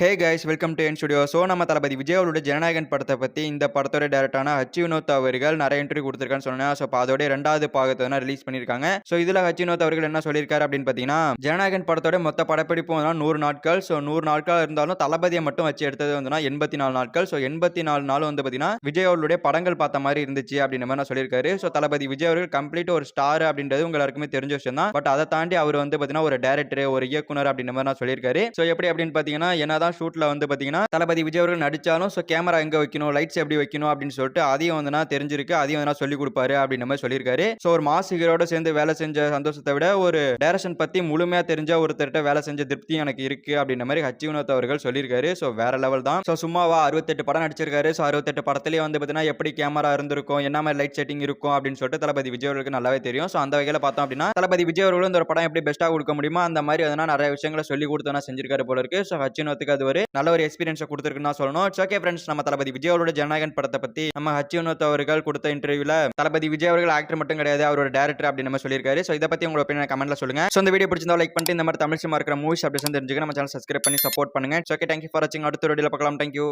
Hey guys welcome to N studio. So நம்ம தளபதி விஜய் அவரோட ஜனநாயகன் படத்தை பற்றி இந்த படத்தோட டேரக்டான ஹச் வினோத் அவர்கள் நிறைய இன்டர்வியூ கொடுத்துருக்கான்னு சொன்னேன். ஸோ அதோட ரெண்டாவது பாகத்தை தான் ரிலீஸ் பண்ணியிருக்காங்க. ஸோ இதில் ஹச் வினோத் அவர்கள் என்ன சொல்லியிருக்காரு அப்படின்னு பார்த்தீங்கன்னா, ஜனநாயகன் படத்தோட மொத்த படப்பிடிப்பு 100 நாட்கள். ஸோ 100 நாட்கள் இருந்தாலும் தளபதியை மட்டும் வச்சு எடுத்தது வந்து 84 நாட்கள். ஸோ 84 நாள் வந்து பார்த்தீங்கன்னா விஜய் அவர்களுடைய படங்கள் பார்த்த மாதிரி இருந்துச்சு அப்படின்ற மாதிரி நான் சொல்லியிருக்காரு. ஸோ தளபதி விஜய் அவர்கள் கம்ப்ளீட் ஒரு ஸ்டார் அப்படின்றது உங்க எல்லாருக்குமே தெரிஞ்ச விஷயம் தான். பட் அதை தாண்டி அவர் வந்து பார்த்தீங்கன்னா ஒரு டேரக்டர், ஒரு இயக்குனர் அப்படின்ற மாதிரி நான் சொல்லியிருக்காரு. ஸோ எப்படி அப்படின்னு பார்த்தீங்கன்னா, என்னதான் ஷூட்ல வந்து பார்த்தீங்கன்னா தளபதி விஜய் அவர்கள் நடிச்சாலும் கேமரா எங்க வைக்கணும், லைட்ஸ் எப்படி வைக்கணும் அப்படின்னு சொல்லிட்டு அதையும் வந்து தெரிஞ்சிருக்கு, அதையும் வந்து சொல்லி கொடுப்பாரு அப்படின்ற மாதிரி சொல்லியிருக்காரு. ஸோ ஒரு மாஸ் ஹீரோட சேர்ந்து வேலை செஞ்ச சந்தோஷத்தை விட ஒரு டைரக்ஷன் பத்தி முழுமையா தெரிஞ்ச ஒருத்தர்கிட்ட வேலை செஞ்ச திருப்தி எனக்கு இருக்கு அப்படின்ற மாதிரி ஹச் வினோத் அவர்கள் சொல்லியிருக்காரு. ஸோ வேற லெவல் தான். ஸோ சும்மாவா 68 படம் நடிச்சிருக்காரு. ஸோ 68 படத்திலேயே வந்து பார்த்தீங்கன்னா எப்படி கேமரா இருந்திருக்கும், என்ன மாதிரி லைட் செட்டிங் இருக்கும் அப்படின்னு சொல்லிட்டு தளபதி விஜய் அவர்களுக்கு நல்லாவே தெரியும். ஸோ அந்த வகையில் பார்த்தோம் அப்படின்னா தளபதி விஜய் அவர்களும் இந்த ஒரு படம் எப்படி பெஸ்ட்டாக கொடுக்க முடியுமோ அந்த மாதிரி அதனால் நிறைய விஷயங்களை சொல்லி கொடுத்தனா செஞ்சிருக்காரு போல இருக்கு. ஸோ ஹச் வினோத்துக்கு அது ஒரு நல்ல ஒரு எக்ஸ்பீரியன்ஸை கொடுத்துருக்குன்னு சொல்லணும். இட்ஸ் ஓகே ஃப்ரெண்ட்ஸ், நம்ம தளபதி விஜய் அவரோட ஜனநாயகன் படத்தை பத்தி நம்ம ஹச் வினோத் அவர்கள் கொடுத்த இன்டர்வியூல தளபதி விஜய் அவர்கள் ஆக்டர் மட்டும் கிடையாது, அவரோட டேரக்டர் அப்படின்னு நம்ம சொல்லியிருக்காரு. ஸோ இதை பத்தி உங்களோட ஒப்பீனியன் கமெண்ட்ல சொல்லுங்க. ஸோ இந்த வீடியோ பிடிச்சிருந்தா லைக் பண்ணிட்டு இந்த மாதிரி தமிழ் சினிமா இருக்கிற மூவிஸ் அப்டேட்ஸ் தெரிஞ்சுக்க நம்ம சேனல் சப்ஸ்கிரைப் பண்ணி சப்போர்ட் பண்ணுங்க. இட்ஸ் ஓகே, தேங்க்யூ ஃபார் வாட்சிங். அடுத்த வீடியோல பார்க்கலாம். தேங்க்யூ.